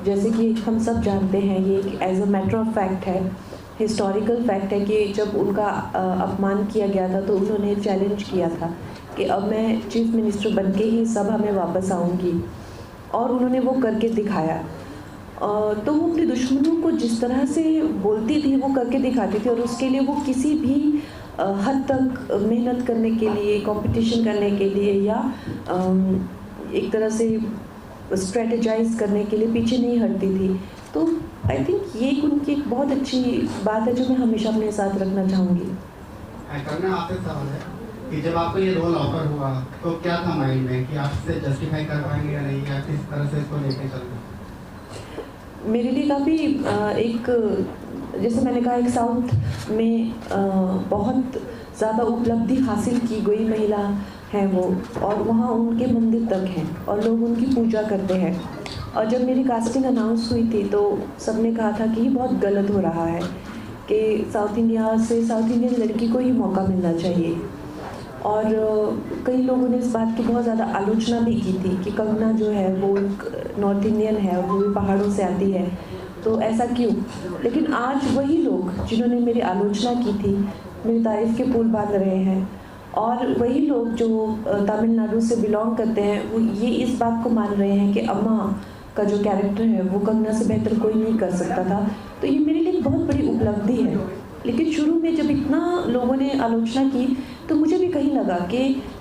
जैसे कि हम सब जानते हैं, ये एक as a matter of fact है, हिस्टोरिकल फैक्ट है कि जब उनका अपमान किया गया था तो उन्होंने चैलेंज किया था कि अब मैं चीफ मिनिस्टर बन के ही सभा में वापस आऊँगी, और उन्होंने वो करके दिखाया। तो वो अपने दुश्मनों को जिस तरह से बोलती थी वो करके दिखाती थी, और उसके लिए वो किसी भी हद तक मेहनत करने के लिए, कंपटीशन करने के लिए, या एक तरह से स्ट्रेटेजाइज करने के लिए पीछे नहीं हटती थी। तो आई थिंक ये उनकी एक बहुत अच्छी बात है जो मैं हमेशा अपने साथ रखना चाहूँगी। करना आपसे सवाल है कि जब आपको ये रोल ऑफर हुआ तो क्या था माइंड में कि आप इसे जस्टिफाई कर पाएंगे या नहीं, या किस तरह से इसको लेके चलना? मेरे लिए काफ़ी एक, जैसे मैंने कहा, एक साउथ में बहुत ज़्यादा उपलब्धि हासिल की गई महिला हैं वो, और वहाँ उनके मंदिर तक हैं और लोग उनकी पूजा करते हैं। और जब मेरी कास्टिंग अनाउंस हुई थी तो सबने कहा था कि ये बहुत गलत हो रहा है कि साउथ इंडियन लड़की को ही मौका मिलना चाहिए। और कई लोगों ने इस बात की बहुत ज़्यादा आलोचना भी की थी कि कंगना जो है वो नॉर्थ इंडियन है और वो भी पहाड़ों से आती है, तो ऐसा क्यों। लेकिन आज वही लोग जिन्होंने मेरी आलोचना की थी मेरी तारीफ़ के पुल बांध रहे हैं, और वही लोग जो तमिलनाडु से बिलोंग करते हैं वो ये इस बात को मान रहे हैं कि अम्मा का जो कैरेक्टर है वो कंगना से बेहतर कोई नहीं कर सकता था। तो ये मेरे लिए बहुत बड़ी उपलब्धि है। लेकिन शुरू में जब इतना लोगों ने आलोचना की तो मुझे भी कहीं लगा कि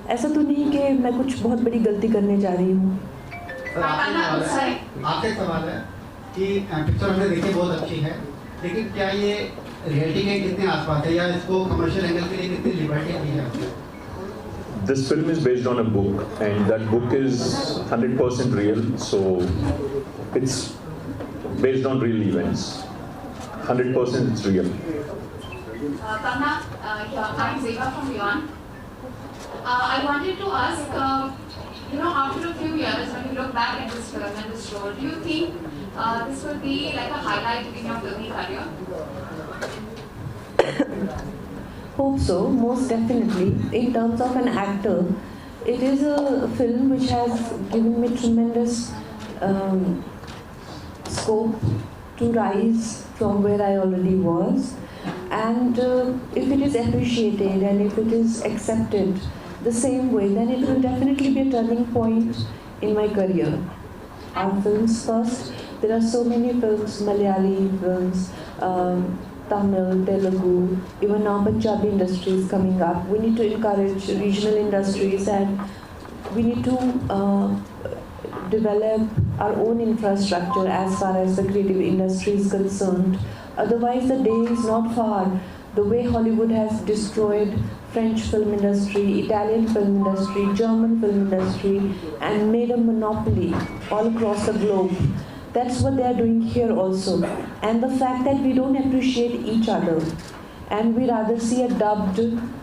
ऐसा तो नहीं कि मैं कुछ बहुत बड़ी गलती करने जा रही हूँ। आपसे सवाल है कि पिक्चर हमने देखी बहुत अच्छी है, लेकिन क्या ये रियलिटी के कितने आसपास है, या इसको कमर्शियल एंगल के लिए कितनी लिबर्टी दी है? This film is based on a book, and that book is 100% real, so it's based on real events. 100% it's real. Kanna, I'm Zeba from Yuan. I wanted to ask, after a few years, when you look back at this film and this role, do you think this will be like a highlight in your filming career? Hope so, most definitely. In terms of an actor, it is a film which has given me tremendous scope to rise from where I already was. And if it is appreciated and if it is accepted the same way, then it will definitely be a turning point in my career. Our films first, there are so many films, Malayali films, Tamil, Telugu, even now Punjabi industry is coming up. We need to encourage regional industries, and we need to develop our own infrastructure as far as the creative industry is concerned. Otherwise, the day is not far. The way Hollywood has destroyed French film industry, Italian film industry, German film industry, and made a monopoly all across the globe. That's what they are doing here also. And the fact that we don't appreciate each other, and we rather see a dubbed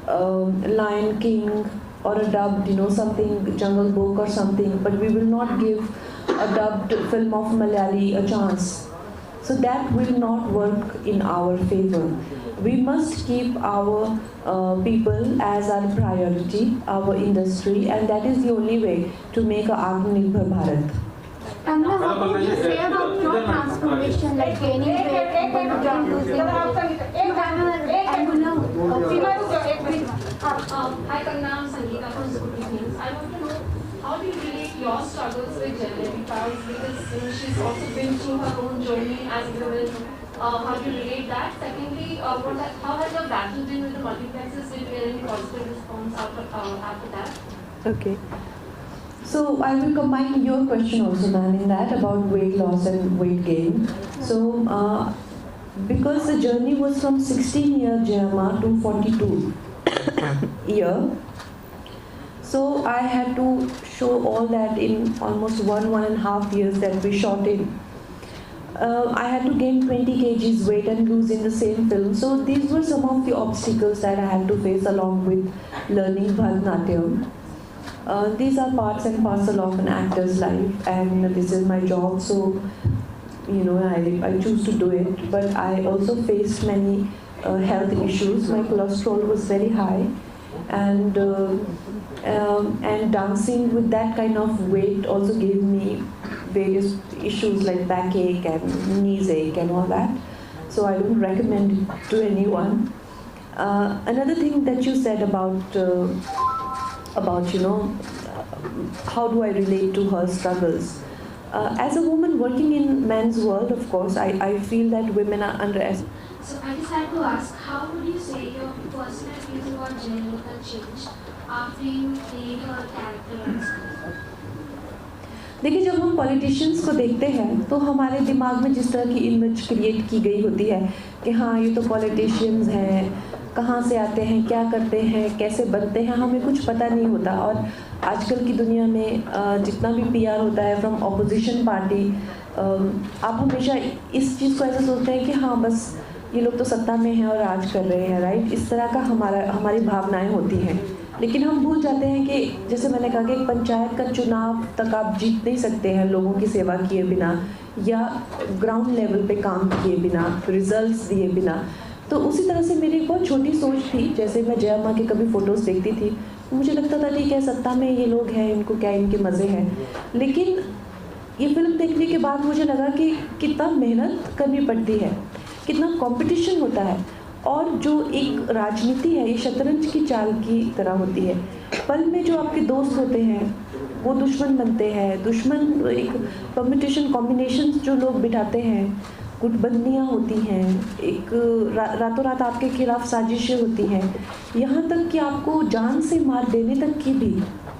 Lion King or a dubbed, something Jungle Book or something, but we will not give a dubbed film of Malayali a chance. So that will not work in our favor. We must keep our people as our priority, our industry, and that is the only way to make a Atmanirbhar Bharat. Kanna, what would you say about your transformation, like gaining weight and then losing weight? Hi Kanna, I'm Sangeeta from Good Evenings. I want to know, how do you relate your struggles with Jayanti because she's also been through her own journey as a woman. How do you relate that? Secondly, how has your battle been with the multiplexes? Did you get any positive response after that? Okay. So I will combine your question also, ma'am, in that about weight loss and weight gain. So because the journey was from 16-year JMR to 42 year, so I had to show all that in almost 1.5 years that we shot in. I had to gain 20 kgs weight and lose in the same film. So these were some of the obstacles that I had to face along with learning Bharatanatyam. These are parts and parcel of an actor's life, and this is my job, so I choose to do it. But I also faced many health issues. My cholesterol was very high, and dancing with that kind of weight also gave me various issues like backache and knees ache and all that. So I don't recommend it to anyone. Another thing that you said about how do I relate to her struggles? As a woman working in men's world, of course, I feel that women are underestimated. So I just had to ask, how would you say your personal feeling about gender changed after you played her character on screen? देखिए, जब हम politicians को देखते हैं तो हमारे दिमाग में जिस तरह की इमेज क्रिएट की गई होती है कि हाँ, ये तो पॉलिटिशियंस हैं, कहाँ से आते हैं, क्या करते हैं, कैसे बनते हैं, हमें कुछ पता नहीं होता. और आजकल की दुनिया में जितना भी PR होता है फ्रॉम ऑपोजिशन पार्टी, आप हमेशा इस चीज़ को ऐसा सोचते हैं कि हाँ, बस ये लोग तो सत्ता में हैं और राज कर रहे हैं, राइट. इस तरह का हमारी भावनाएं होती हैं. लेकिन हम भूल जाते हैं कि जैसे मैंने कहा कि एक पंचायत का चुनाव तक आप जीत नहीं सकते हैं लोगों की सेवा किए बिना या ग्राउंड लेवल पे काम किए बिना, रिजल्ट्स दिए बिना. तो उसी तरह से मेरी एक बहुत छोटी सोच थी. जैसे मैं जया माँ के कभी फ़ोटोज़ देखती थी, मुझे लगता था ठीक है, सत्ता में ये लोग हैं, इनको क्या इनके मज़े हैं. लेकिन ये फिल्म देखने के बाद मुझे लगा कि कितना मेहनत करनी पड़ती है, कितना कंपटीशन होता है. और जो एक राजनीति है, ये शतरंज की चाल की तरह होती है. पल में जो आपके दोस्त होते हैं वो दुश्मन बनते हैं. दुश्मन एक परम्यूटेशन कॉम्बिनेशन जो लोग बिठाते हैं, गुटबंदियाँ होती हैं, एक रातों रात आपके खिलाफ साजिशें होती हैं. यहाँ तक कि आपको जान से मार देने तक की भी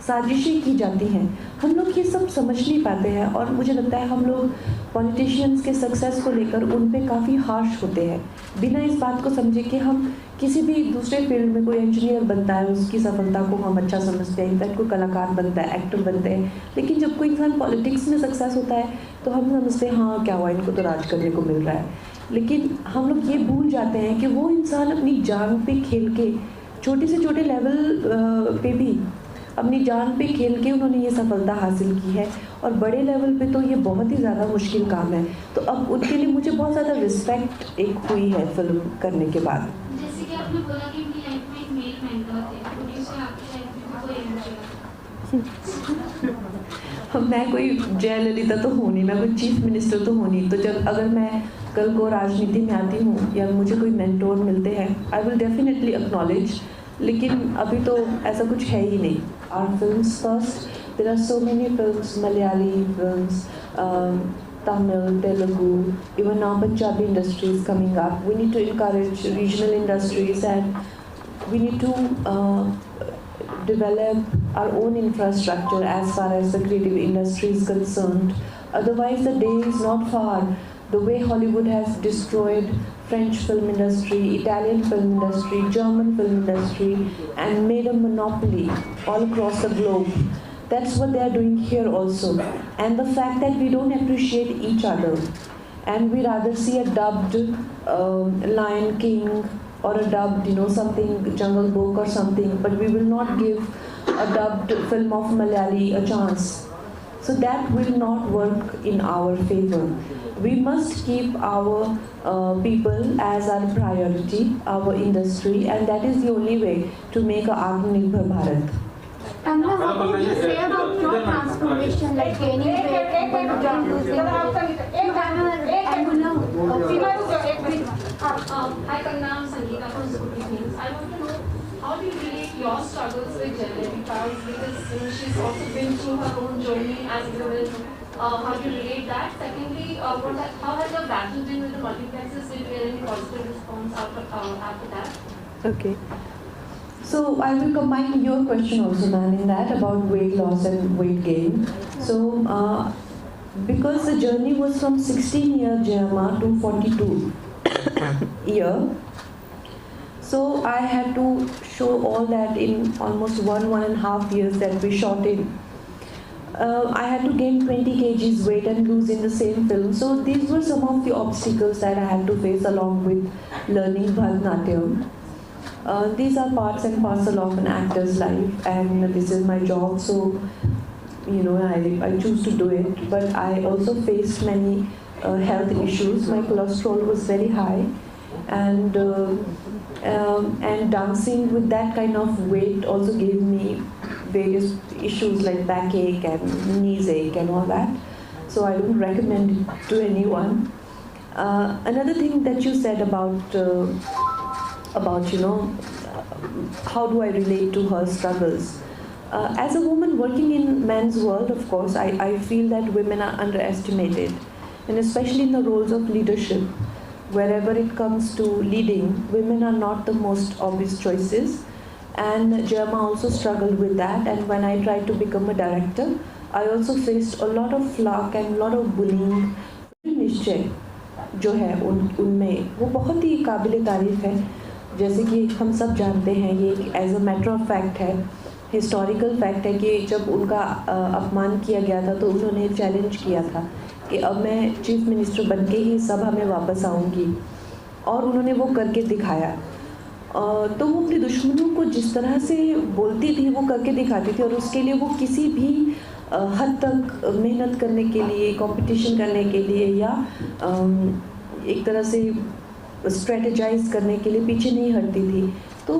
साजिशें की जाती हैं. हम लोग ये सब समझ नहीं पाते हैं और मुझे लगता है हम लोग पॉलिटिशियंस के सक्सेस को लेकर उन पे काफ़ी हार्श होते हैं, बिना इस बात को समझे कि हम किसी भी दूसरे फील्ड में कोई इंजीनियर बनता है, उसकी सफलता को हम अच्छा समझते हैं, इनफैक्ट कोई कलाकार बनता है, एक्टर बनते हैं. लेकिन जब कोई इंसान पॉलिटिक्स में सक्सेस होता है तो हम समझते हैं हाँ, क्या हुआ, इनको तो राज करने को मिल रहा है. लेकिन हम लोग ये भूल जाते हैं कि वो इंसान अपनी जान पे खेल के, छोटे से छोटे लेवल पे भी अपनी जान पे खेल के उन्होंने ये सफलता हासिल की है. और बड़े लेवल पे तो ये बहुत ही ज़्यादा मुश्किल काम है. तो अब उनके लिए मुझे बहुत ज़्यादा रिस्पेक्ट एक हुई है फिल्म करने के बाद. जैसे कि आपने बोला कि मेरी लाइफ में एक मेल मेंटर थे, प्रोड्यूसर आपकी लाइफ में कोई एंजॉय? मैं कोई जयललिता तो हूँ नहीं, मैं कोई चीफ मिनिस्टर तो हूँ नहीं. तो जब अगर मैं कल को राजनीति में आती हूँ या मुझे कोई मेंटोर मिलते हैं, आई विल डेफिनेटली एक्नॉलेज. लेकिन अभी तो ऐसा कुछ है ही नहीं. Our films first, there are so many films, Malayali films, Tamil, Telugu, even now Punjabi industry is coming up. We need to encourage regional industries and we need to develop our own infrastructure as far as the creative industry is concerned. Otherwise the day is not far. The way Hollywood has destroyed French film industry, Italian film industry, German film industry and made a monopoly all across the globe. That's what they are doing here also. And the fact that we don't appreciate each other and we rather see a dubbed Lion King or a dubbed, something Jungle Book or something, but we will not give a dubbed film of Malayali a chance. So that will not work in our favor. We must keep our people as our priority, our industry, and that is the only way to make a Atmanirbhar Bharat. Tangla, what would you say about your transformation, like gaining weight and then losing weight? You have Hi Kangna, I'm Sangeeta from Scooty Films. I want to know, how do you relate your struggles with Jayalalitha Prakash, because she's also been through her own journey as a woman. How do you relate that? Secondly, how has your battle been with the multiplexes? Did you get any positive response after that? Okay. So I will combine your question also, ma'am, in that about weight loss and weight gain. So because the journey was from 16-year Jayama to 42 year, so I had to show all that in almost 1.5 years that we shot in. I had to gain 20 kgs weight and lose in the same film. So these were some of the obstacles that I had to face along with learning Bharatanatyam. These are parts and parcel of an actor's life, and this is my job, so I choose to do it. But I also faced many health issues. My cholesterol was very high, and dancing with that kind of weight also gave me various issues like backache and knees ache and all that. so I don't recommend it to anyone. Another thing that you said about how do I relate to her struggles? As a woman working in men's world, of course, I feel that women are underestimated, and especially in the roles of leadership. Wherever it comes to leading, women are not the most obvious choices, and Jayama also struggled with that. And when I tried to become a director, I also faced a lot of flack and a lot of bullying. निश्चय जो है उनमें वो बहुत ही काबिल तारीफ है. जैसे कि हम सब जानते हैं, ये एक as a matter of fact है, हिस्टोरिकल फैक्ट है कि जब उनका अपमान किया गया था तो उन्होंने चैलेंज किया था कि अब मैं चीफ मिनिस्टर बन के ही सभा में वापस आऊँगी, और उन्होंने वो करके दिखाया. तो वो अपने दुश्मनों को जिस तरह से बोलती थी वो करके दिखाती थी, और उसके लिए वो किसी भी हद तक मेहनत करने के लिए, कंपटीशन करने के लिए, या एक तरह से स्ट्रेटेजाइज करने के लिए पीछे नहीं हटती थी. तो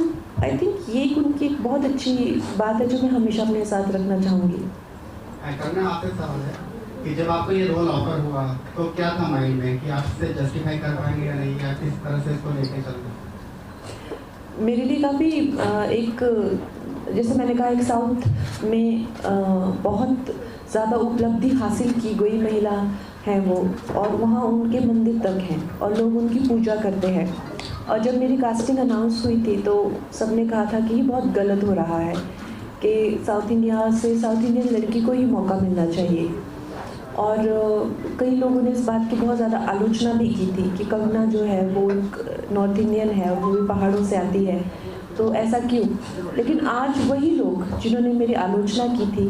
आई थिंक ये उनकी एक बहुत अच्छी बात है जो मैं हमेशा अपने साथ रखना चाहूँगी. करना आपसे सवाल है कि जब आपको ये रोल ऑफर हुआ तो क्या था माइंड में कि आप इसे जस्टिफाई कर पाएंगे या नहीं, या किस तरह से इसको लेके चलना? मेरे लिए काफ़ी एक, जैसे मैंने कहा, एक साउथ में बहुत ज़्यादा उपलब्धि हासिल की गई महिला है वो, और वहाँ उनके मंदिर तक हैं और लोग उनकी पूजा करते हैं. और जब मेरी कास्टिंग अनाउंस हुई थी तो सबने कहा था कि ये बहुत गलत हो रहा है, कि साउथ इंडियन लड़की को ही मौका मिलना चाहिए. और कई लोगों ने इस बात की बहुत ज़्यादा आलोचना भी की थी कि कंगना जो है वो एक नॉर्थ इंडियन है, वो भी पहाड़ों से आती है, तो ऐसा क्यों. लेकिन आज वही लोग जिन्होंने मेरी आलोचना की थी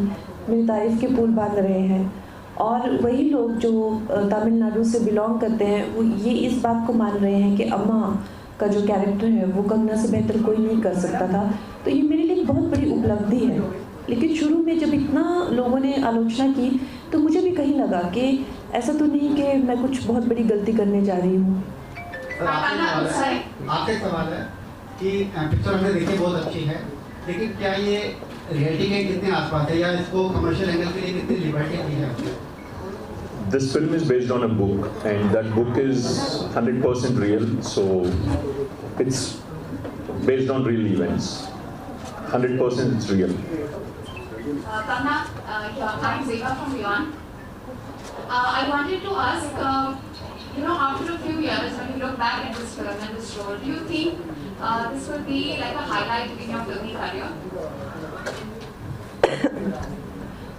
मेरी तारीफ़ के पुल बांध रहे हैं, और वही लोग जो तमिलनाडु से बिलोंग करते हैं वो ये इस बात को मान रहे हैं कि अम्मा का जो कैरेक्टर है वो कंगना से बेहतर कोई नहीं कर सकता था. तो ये मेरे लिए बहुत बड़ी उपलब्धि है. लेकिन शुरू में जब इतना लोगों ने आलोचना की तो मुझे भी कहीं लगा कि ऐसा तो नहीं कि मैं कुछ बहुत बड़ी गलती करने जा रही हूँ. आपके सवाल है कि पिक्चर हमने देखी बहुत अच्छी है, लेकिन क्या ये रियलिटी के कितने आसपास है, या इसको कमर्शियल एंगल के लिए कितनी लिबर्टी दी है? This film is based on a book, and that book is 100% real, so it's based on real events. 100% it's real. Kanna, I'm Zeba from Beyond. I wanted to ask, after a few years, when you look back at this film and this role, do you think this will be like a highlight in your filming career?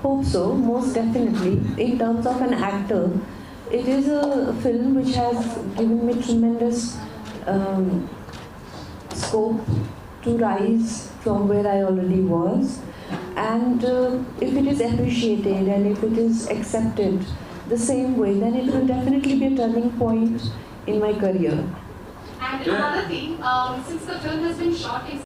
Hope so, most definitely. In terms of an actor, it is a film which has given me tremendous scope to rise from where I already was. And if it is appreciated and if it is accepted the same way, then it will definitely be a turning point in my career. And another thing, since the film has been shot in